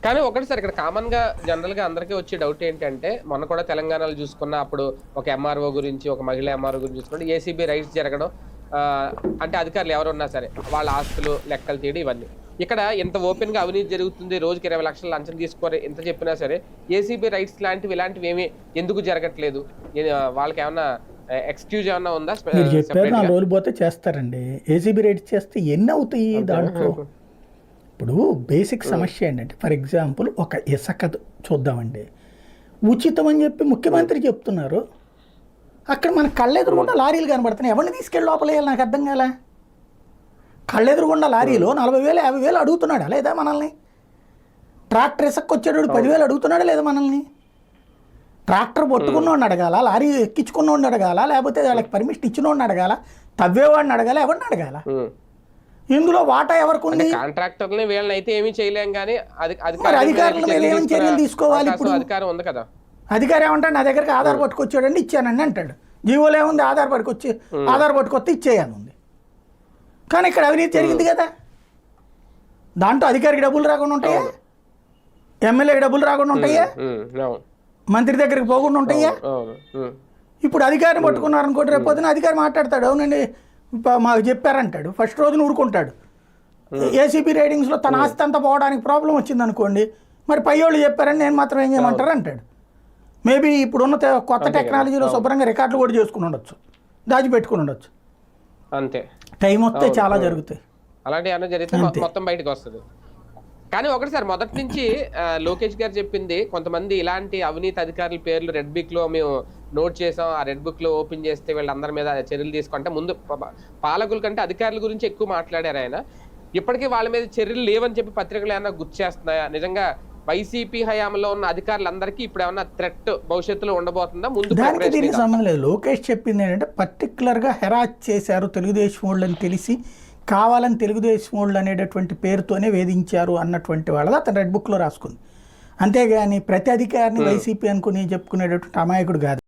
కానీ ఒకటి సార్ ఇక్కడ కామన్‌గా జనరల్‌గా అందరికీ వచ్చే డౌట్ ఏంటంటే, మొన్న కూడా తెలంగాణలో చూసుకున్న అప్పుడు ఒక ఎంఆర్ఓ గురించి, ఒక మహిళా ఎంఆర్ఓ గురించి చూసుకుంటే ఏసీబీ రైడ్స్ జరగడం ఆహ్, అంటే అధికారులు ఎవరున్నా సరే వాళ్ళ ఆస్తులు లెక్కలు తీయడం ఇవన్నీ. ఇక్కడ ఇంత ఓపెన్‌గా అవినీతి జరుగుతుంది. రోజుకి 20 లక్షలు లంచం తీసుకోరు ఇంత చెప్పినా సరే ఏసీబీ రైడ్స్ లాంటివి ఇలాంటివేమీ ఎందుకు జరగట్లేదు? వాళ్ళకేమన్నా ఎక్స్‌క్యూజ్ ఏమన్నా ఉందా? మీరు చెప్పారు 4 సెపరేట్‌గా? రోజులు పోతే చేస్తారండి. ఏసీబీ రేట్స్ చేస్తే ఎన్ని అవుతాయి అంతేనా? దాంట్లో? ఇప్పుడు బేసిక్ సమస్య ఏంటంటే ఫర్ ఎగ్జాంపుల్ ఒక ఇసుక చూద్దామండి. ఉచితం అని చెప్పి ముఖ్యమంత్రి చెప్తున్నారు. అక్కడ మన కళ్ళెదురుగుండా లారీలు కనబడుతున్నాయి. ఎవరిని తీసుకెళ్ళి లోపలేయాలి నాకు అర్థం కాలే. కళ్ళెదురుగుండా లారీలో 40,000 50,000 అడుగుతున్నాడా లేదా మనల్ని? ట్రాక్టర్ ఇసుక వచ్చేటప్పుడు 10,000 అడుగుతున్నాడా లేదా మనల్ని? ట్రాక్టర్ పట్టుకున్నోడిని అడగాల, లారీ ఎక్కించుకున్నోడిని అడగాల, లేకపోతే వాళ్ళకి పర్మిషన్ ఇచ్చినోడిని అడగాల, తవ్వేవాడిని అడగాల, ఎవరిని అడగాల? ఇందులో వాటా ఎవరికి అంటే ఉంది? కాంట్రాక్టర్‌ని వీళ్ళని అయితే ఏమీ చేయలేం గానీ మరి అధికారుల మీద ఏమేమి చర్యలు తీసుకోవాలి ఇప్పుడు? అధికారం ఉంది కదా. అధికారి ఏమంటాడు, నా దగ్గరికి ఆధార్ పట్టుకొచ్చాడండి ఇచ్చానండి అంటాడు. జీవోలో ఏముంది, ఆధార్ పట్టుకొస్తే ఇచ్చేయని ఉంది. కానీ ఇక్కడ అవినీతి జరిగింది కదా. దాంట్లో అధికారికి డబ్బులు రాకుండా ఉంటాయా? ఎమ్మెల్యేకి డబ్బులు రాకుండా ఉంటాయా? అవును. మంత్రి దగ్గరికి పోకుండా ఉంటాయా? అవును. ఇప్పుడు అధికారిని పట్టుకున్నారనుకోండి, రేపు పొద్దున అధికారి మాట్లాడతాడు, అవునండి మాకు చెప్పారంటాడు. ఫస్ట్ రోజున ఊరుకుంటాడు. ఏసీబీ రైడింగ్స్లో తన ఆస్తి అంతా పోవడానికి ప్రాబ్లం వచ్చింది అనుకోండి, మరి పై వాళ్ళు చెప్పారని నేను మాత్రం ఏం చేయమంటారు అంటాడు. మేబీ ఇప్పుడున్న కొత్త టెక్నాలజీలో శుభ్రంగా రికార్డులు కూడా చేసుకుని ఉండొచ్చు, దాచిపెట్టుకుని ఉండొచ్చు. అంతే. టైం వస్తే చాలా జరుగుతాయి అలాంటివి ఏమైనా జరిగితే మొత్తం బయటకు వస్తుంది. కానీ ఒకటి సార్ మొదటి నుంచి లోకేష్ గారు చెప్పింది, కొంతమంది ఇలాంటి అవినీతి అధికారుల పేర్లు రెడ్ బుక్ లో మేము నోట్ చేసాం, ఆ రెడ్ బుక్ లో ఓపెన్ చేస్తే వీళ్ళందరి మీద చర్యలు తీసుకుంటే ముందు పాలకుల కంటే అధికారుల గురించి ఎక్కువ మాట్లాడారు ఆయన. ఇప్పటికీ వాళ్ళ మీద చర్యలు లేవని చెప్పి పత్రికలు ఏమైనా గుర్తు చేస్తున్నాయా? నిజంగా వైసీపీ హయాంలో ఉన్న అధికారులందరికీ ఇప్పుడు ఏమన్నా థ్రెట్ భవిష్యత్తులో ఉండబోతుందా? ముందు దానికి దీనికి సంబంధం లేదు. లోకేష్ చెప్పింది ఏంటంటే పర్టికులర్గా హెరాస్ చేశారు తెలుగుదేశం వాళ్ళని తెలిసి, కావాలని తెలుగుదేశం వాళ్ళు అనేటటువంటి పేరుతోనే వేధించారు అన్నటువంటి వాళ్ళది అతను రెడ్ బుక్లో రాసుకుంది. అంతేగాని ప్రతి అధికారిని వైసీపీ అనుకుని చెప్పుకునేటటువంటి అమాయకుడు కాదు.